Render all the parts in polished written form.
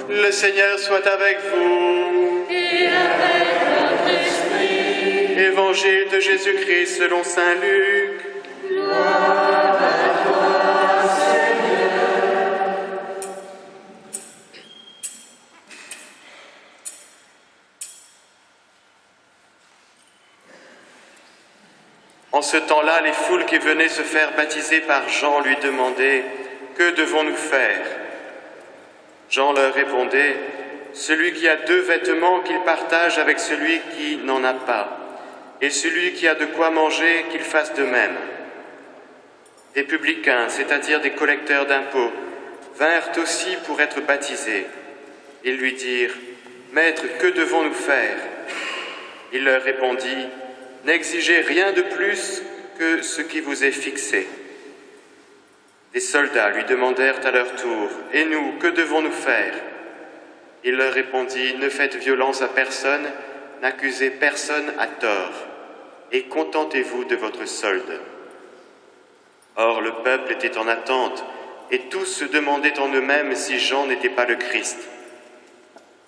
Le Seigneur soit avec vous. Et avec votre esprit. Évangile de Jésus-Christ selon saint Luc. Gloire à toi, Seigneur. En ce temps-là, les foules qui venaient se faire baptiser par Jean lui demandaient « Que devons-nous faire ?» Jean leur répondait « Celui qui a 2 vêtements, qu'il partage avec celui qui n'en a pas, et celui qui a de quoi manger, qu'il fasse de même. » Des publicains, c'est-à-dire des collecteurs d'impôts, vinrent aussi pour être baptisés. Ils lui dirent « Maître, que devons-nous faire ?» Il leur répondit « N'exigez rien de plus que ce qui vous est fixé. » Les soldats lui demandèrent à leur tour « Et nous, que devons-nous faire ?» Il leur répondit « Ne faites violence à personne, n'accusez personne à tort, et contentez-vous de votre solde. » Or le peuple était en attente, et tous se demandaient en eux-mêmes si Jean n'était pas le Christ.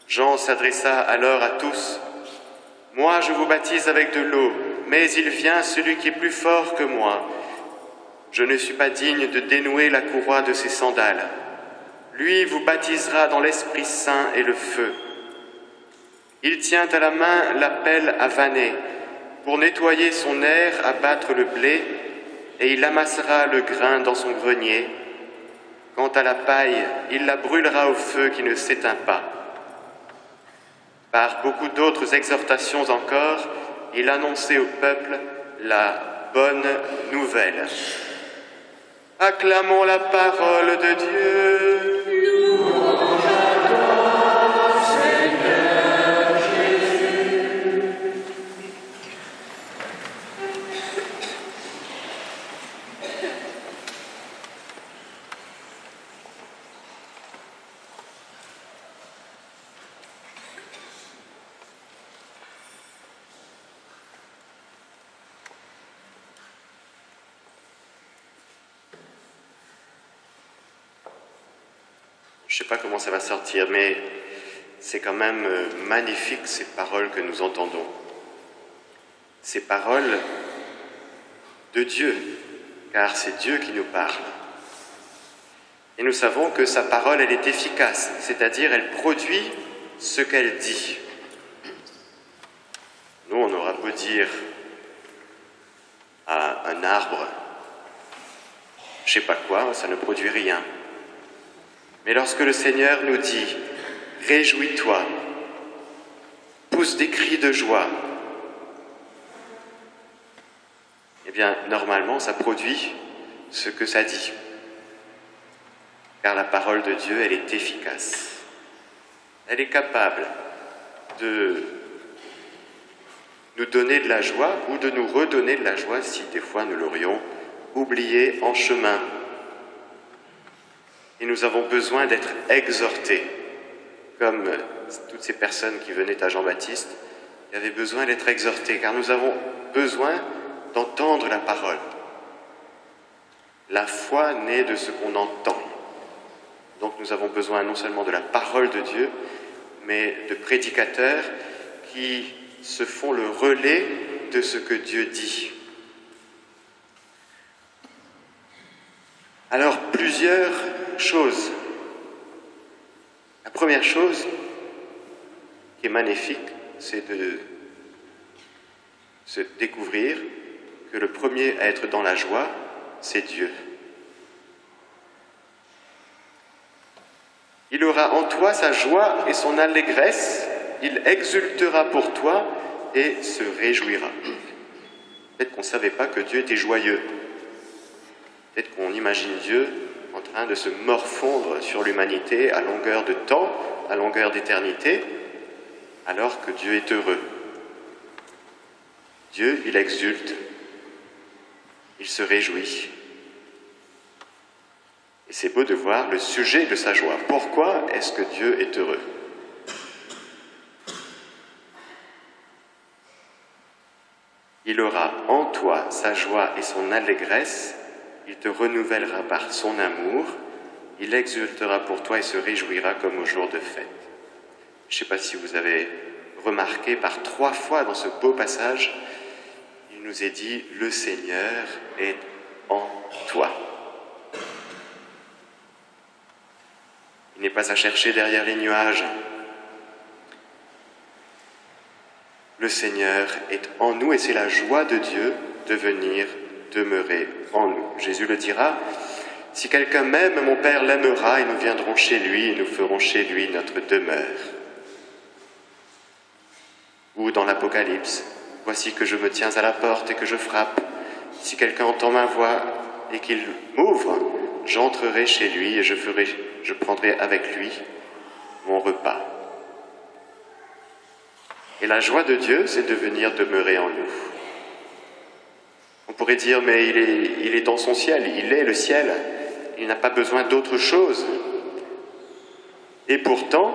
Jean s'adressa alors à tous. « Moi, je vous baptise avec de l'eau, mais il vient celui qui est plus fort que moi. Je ne suis pas digne de dénouer la courroie de ses sandales. Lui vous baptisera dans l'Esprit Saint et le feu. Il tient à la main la pelle à vanner, pour nettoyer son aire à battre le blé, et il amassera le grain dans son grenier. Quant à la paille, il la brûlera au feu qui ne s'éteint pas. » Par beaucoup d'autres exhortations encore, il annonçait au peuple la bonne nouvelle. Acclamons la parole de Dieu. Louange à toi, Seigneur Jésus. Je ne sais pas comment ça va sortir, mais c'est quand même magnifique ces paroles que nous entendons. Ces paroles de Dieu, car c'est Dieu qui nous parle. Et nous savons que sa parole, elle est efficace, c'est-à-dire elle produit ce qu'elle dit. Nous, on aura beau dire à un arbre, je ne sais pas quoi, ça ne produit rien. Mais lorsque le Seigneur nous dit « Réjouis-toi, pousse des cris de joie », eh bien, normalement, ça produit ce que ça dit. Car la parole de Dieu, elle est efficace. Elle est capable de nous donner de la joie ou de nous redonner de la joie si des fois nous l'aurions oublié en chemin. Et nous avons besoin d'être exhortés, comme toutes ces personnes qui venaient à Jean-Baptiste, qui avaient besoin d'être exhortés, car nous avons besoin d'entendre la parole. La foi naît de ce qu'on entend. Donc nous avons besoin non seulement de la parole de Dieu, mais de prédicateurs qui se font le relais de ce que Dieu dit. Alors, plusieurs choses. La première chose qui est magnifique, c'est de se découvrir que le premier à être dans la joie, c'est Dieu. Il aura en toi sa joie et son allégresse, il exultera pour toi et se réjouira. Peut-être qu'on ne savait pas que Dieu était joyeux. Peut-être qu'on imagine Dieu en train de se morfondre sur l'humanité à longueur de temps, à longueur d'éternité, alors que Dieu est heureux. Dieu, il exulte, il se réjouit. Et c'est beau de voir le sujet de sa joie. Pourquoi est-ce que Dieu est heureux ? Il aura en toi sa joie et son allégresse, il te renouvellera par son amour, Il exultera pour toi et se réjouira comme au jour de fête. Je ne sais pas si vous avez remarqué, par 3 fois dans ce beau passage, il nous est dit « Le Seigneur est en toi ». Il n'est pas à chercher derrière les nuages. Le Seigneur est en nous et c'est la joie de Dieu de venir demeurer en nous. Jésus le dira, « Si quelqu'un m'aime, mon Père l'aimera et nous viendrons chez lui et nous ferons chez lui notre demeure. » Ou dans l'Apocalypse, « Voici que je me tiens à la porte et que je frappe. Si quelqu'un entend ma voix et qu'il m'ouvre, j'entrerai chez lui et je prendrai avec lui mon repas. » Et la joie de Dieu, c'est de venir demeurer en nous. On pourrait dire, mais il est dans son ciel, il est le ciel, il n'a pas besoin d'autre chose. Et pourtant,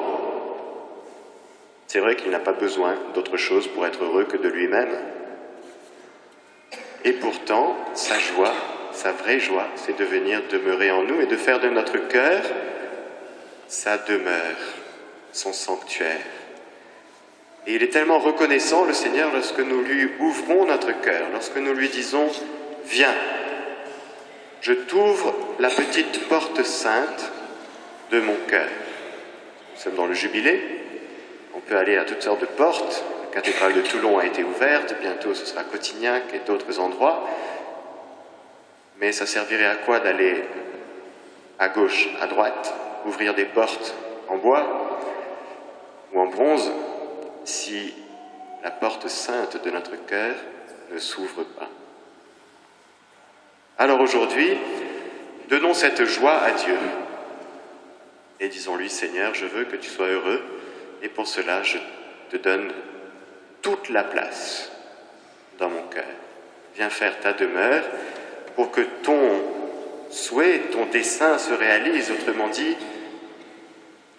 c'est vrai qu'il n'a pas besoin d'autre chose pour être heureux que de lui-même. Et pourtant, sa joie, sa vraie joie, c'est de venir demeurer en nous et de faire de notre cœur sa demeure, son sanctuaire. Et il est tellement reconnaissant, le Seigneur, lorsque nous lui ouvrons notre cœur, lorsque nous lui disons « Viens, je t'ouvre la petite porte sainte de mon cœur. » Nous sommes dans le Jubilé, on peut aller à toutes sortes de portes. La cathédrale de Toulon a été ouverte, bientôt ce sera Cotignac et d'autres endroits. Mais ça servirait à quoi d'aller à gauche, à droite, ouvrir des portes en bois ou en bronze si la porte sainte de notre cœur ne s'ouvre pas? Alors aujourd'hui, donnons cette joie à Dieu et disons-lui, Seigneur, je veux que tu sois heureux et pour cela je te donne toute la place dans mon cœur. Viens faire ta demeure pour que ton souhait, ton dessein se réalise. Autrement dit,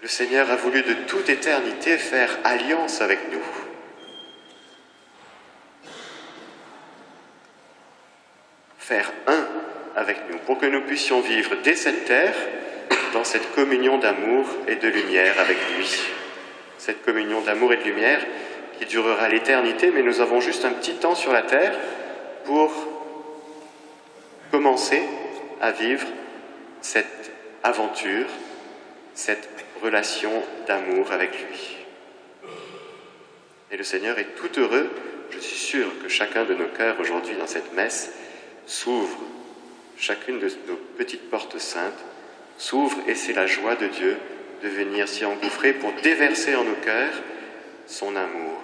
le Seigneur a voulu de toute éternité faire alliance avec nous. Faire un avec nous, pour que nous puissions vivre dès cette terre dans cette communion d'amour et de lumière avec lui. Cette communion d'amour et de lumière qui durera l'éternité, mais nous avons juste un petit temps sur la terre pour commencer à vivre cette aventure, cette relation d'amour avec lui. Et le Seigneur est tout heureux, je suis sûr que chacun de nos cœurs aujourd'hui dans cette messe s'ouvre, chacune de nos petites portes saintes s'ouvre et c'est la joie de Dieu de venir s'y engouffrer pour déverser en nos cœurs son amour,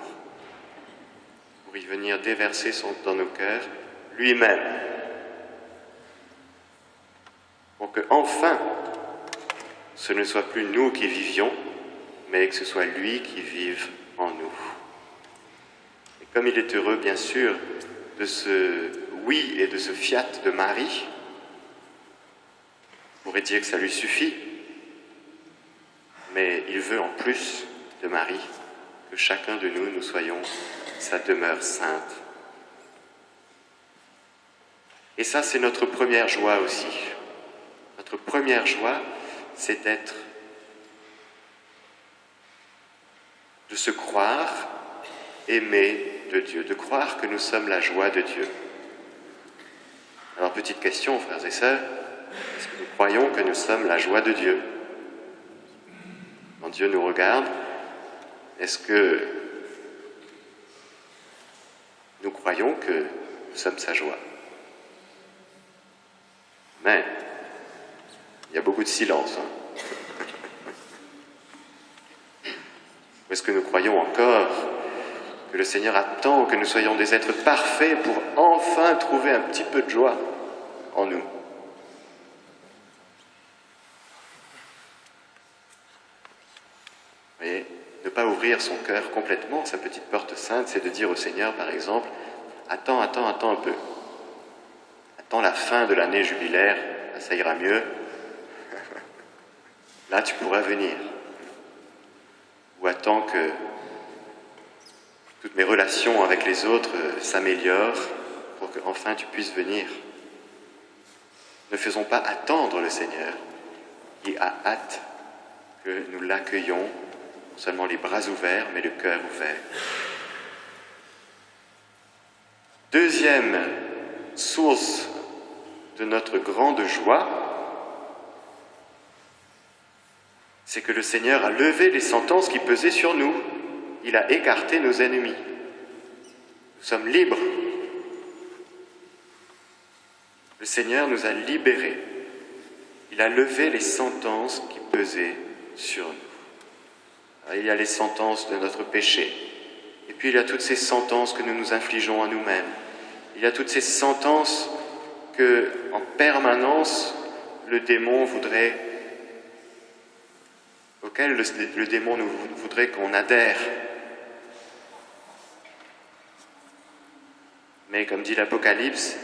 pour y venir déverser dans nos cœurs lui-même, pour que enfin ce ne soit plus nous qui vivions, mais que ce soit lui qui vive en nous. Et comme il est heureux, bien sûr, de ce oui et de ce fiat de Marie, on pourrait dire que ça lui suffit, mais il veut en plus de Marie que chacun de nous, nous soyons sa demeure sainte. Et ça, c'est notre première joie aussi. Notre première joie, c'est de se croire aimé de Dieu, de croire que nous sommes la joie de Dieu. Alors, petite question, frères et sœurs, est-ce que nous croyons que nous sommes la joie de Dieu? Quand Dieu nous regarde, est-ce que nous croyons que nous sommes sa joie? Mais il y a beaucoup de silence. Ou est-ce que nous croyons encore que le Seigneur attend que nous soyons des êtres parfaits pour enfin trouver un petit peu de joie en nous? Vous voyez, ne pas ouvrir son cœur complètement, sa petite porte sainte, c'est de dire au Seigneur, par exemple, attends un peu. Attends la fin de l'année jubilaire, là, ça ira mieux. Là, tu pourras venir. Ou attends que toutes mes relations avec les autres s'améliorent pour qu'enfin tu puisses venir. Ne faisons pas attendre le Seigneur, qui a hâte que nous l'accueillions, non seulement les bras ouverts, mais le cœur ouvert. Deuxième source de notre grande joie, c'est que le Seigneur a levé les sentences qui pesaient sur nous. Il a écarté nos ennemis. Nous sommes libres. Le Seigneur nous a libérés. Il a levé les sentences qui pesaient sur nous. Alors, il y a les sentences de notre péché. Et puis il y a toutes ces sentences que nous nous infligeons à nous-mêmes. Il y a toutes ces sentences que, en permanence, le démon voudrait, auxquelles le démon nous voudrait qu'on adhère. Mais comme dit l'Apocalypse,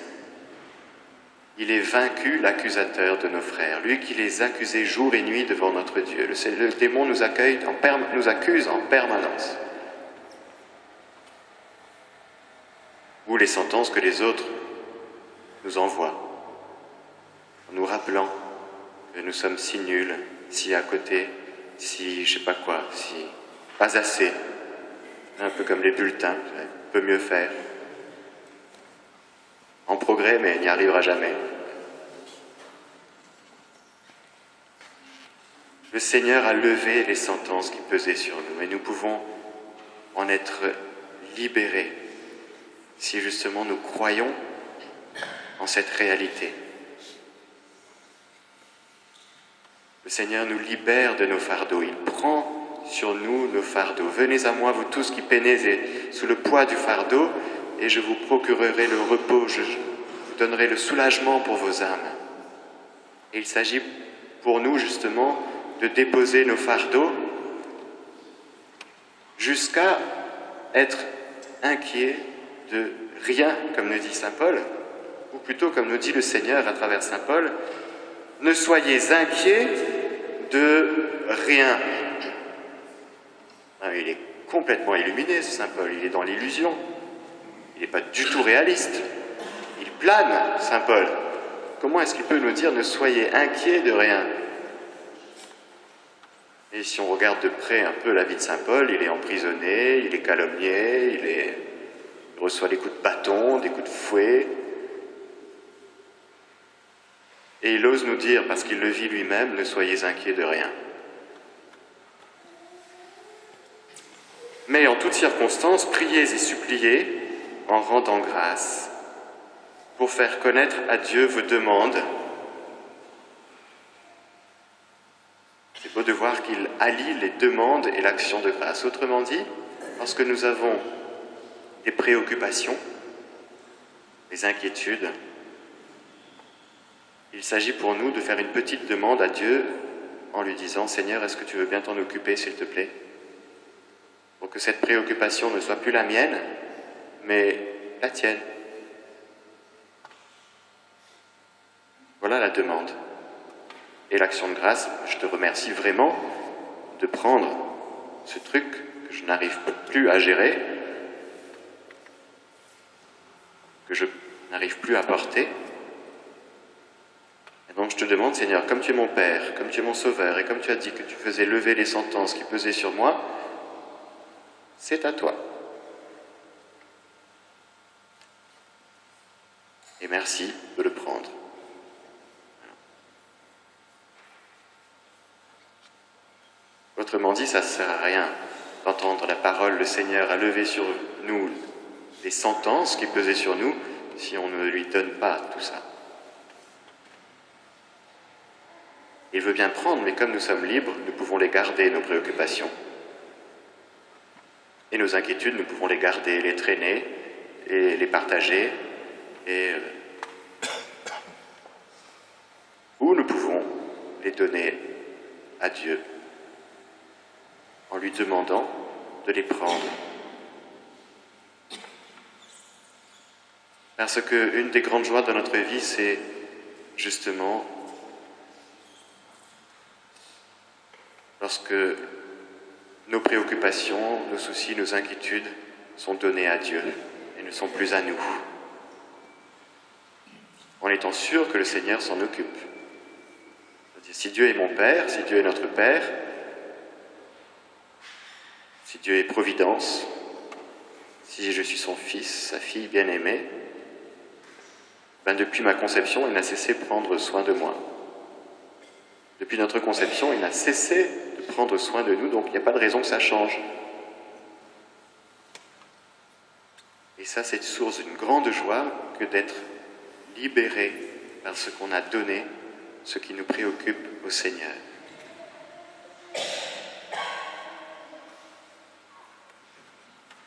il est vaincu, l'accusateur de nos frères, lui qui les accusait jour et nuit devant notre Dieu. Le démon nous accuse en permanence. Ou les sentences que les autres nous envoient, en nous rappelant que nous sommes si nuls, si à côté, si je sais pas quoi, si pas assez, un peu comme les bulletins, on peut mieux faire. En progrès, mais il n'y arrivera jamais. Le Seigneur a levé les sentences qui pesaient sur nous et nous pouvons en être libérés si justement nous croyons en cette réalité. Le Seigneur nous libère de nos fardeaux, il prend sur nous nos fardeaux. Venez à moi, vous tous qui peinez sous le poids du fardeau, et je vous procurerai le repos, je vous donnerai le soulagement pour vos âmes. Et il s'agit pour nous justement de déposer nos fardeaux jusqu'à être inquiets de rien, comme nous dit saint Paul, ou plutôt comme nous dit le Seigneur à travers saint Paul, ne soyez inquiets de rien. Ah, il est complètement illuminé ce saint Paul, il est dans l'illusion. Il n'est pas du tout réaliste. Il plane, saint Paul. Comment est-ce qu'il peut nous dire « ne soyez inquiets de rien » ? Et si on regarde de près un peu la vie de saint Paul, il est emprisonné, il est calomnié, il reçoit des coups de bâton, des coups de fouet. Et il ose nous dire, parce qu'il le vit lui-même, « ne soyez inquiets de rien ». Mais en toutes circonstances, priez et suppliez en rendant grâce, pour faire connaître à Dieu vos demandes. C'est beau de voir qu'il allie les demandes et l'action de grâce. Autrement dit, lorsque nous avons des préoccupations, des inquiétudes, il s'agit pour nous de faire une petite demande à Dieu en lui disant « Seigneur, est-ce que tu veux bien t'en occuper, s'il te plaît ?» pour que cette préoccupation ne soit plus la mienne, mais la tienne. Voilà la demande. Et l'action de grâce, je te remercie vraiment de prendre ce truc que je n'arrive plus à gérer, que je n'arrive plus à porter. Et donc je te demande, Seigneur, comme tu es mon Père, comme tu es mon Sauveur, et comme tu as dit que tu faisais lever les sentences qui pesaient sur moi, c'est à toi. Et merci de le prendre. Autrement dit, ça ne sert à rien d'entendre la parole, le Seigneur a levé sur nous les sentences qui pesaient sur nous, si on ne lui donne pas tout ça. Il veut bien prendre, mais comme nous sommes libres, nous pouvons les garder, nos préoccupations. Et nos inquiétudes, nous pouvons les garder, les traîner, et les partager, ou nous pouvons les donner à Dieu en lui demandant de les prendre. Parce qu'une des grandes joies de notre vie, c'est justement lorsque nos préoccupations, nos soucis, nos inquiétudes sont donnés à Dieu et ne sont plus à nous. En étant sûr que le Seigneur s'en occupe. Si Dieu est mon Père, si Dieu est notre Père, si Dieu est Providence, si je suis son fils, sa fille bien-aimée, depuis ma conception, il n'a cessé de prendre soin de moi. Depuis notre conception, il n'a cessé de prendre soin de nous, donc il n'y a pas de raison que ça change. Et ça, c'est une source d'une grande joie que d'être libéré par ce qu'on a donné, ce qui nous préoccupe au Seigneur.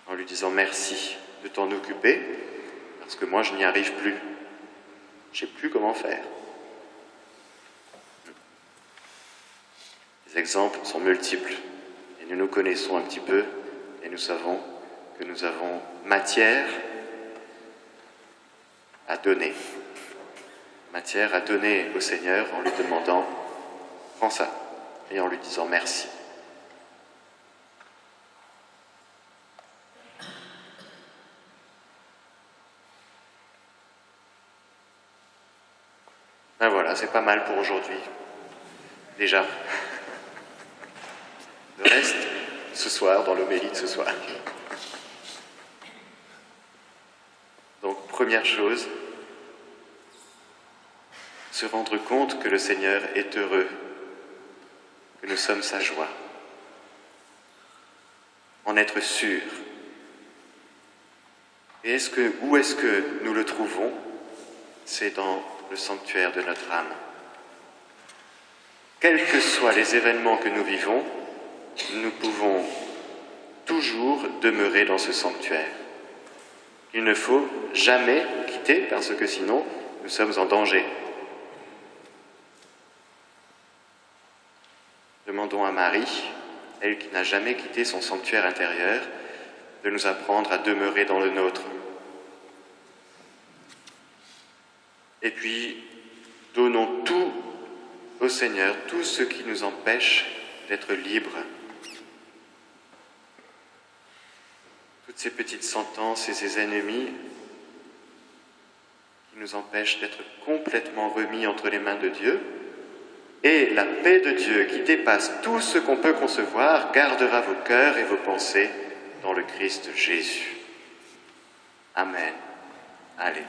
En lui disant merci de t'en occuper, parce que moi je n'y arrive plus. Je ne sais plus comment faire. Les exemples sont multiples, et nous nous connaissons un petit peu, et nous savons que nous avons matière à donner. Matière à donner au Seigneur en lui demandant « prends ça » et en lui disant « merci ». Ben voilà, c'est pas mal pour aujourd'hui. Déjà. Le reste, ce soir, dans l'homélie de ce soir. Donc, première chose, se rendre compte que le Seigneur est heureux, que nous sommes sa joie. En être sûr. Et où est-ce que nous le trouvons? C'est dans le sanctuaire de notre âme. Quels que soient les événements que nous vivons, nous pouvons toujours demeurer dans ce sanctuaire. Il ne faut jamais quitter, parce que sinon, nous sommes en danger. Demandons à Marie, elle qui n'a jamais quitté son sanctuaire intérieur, de nous apprendre à demeurer dans le nôtre. Et puis, donnons tout au Seigneur, tout ce qui nous empêche d'être libres. Toutes ces petites sentences et ces ennemis qui nous empêchent d'être complètement remis entre les mains de Dieu. Et la paix de Dieu qui dépasse tout ce qu'on peut concevoir gardera vos cœurs et vos pensées dans le Christ Jésus. Amen. Allez.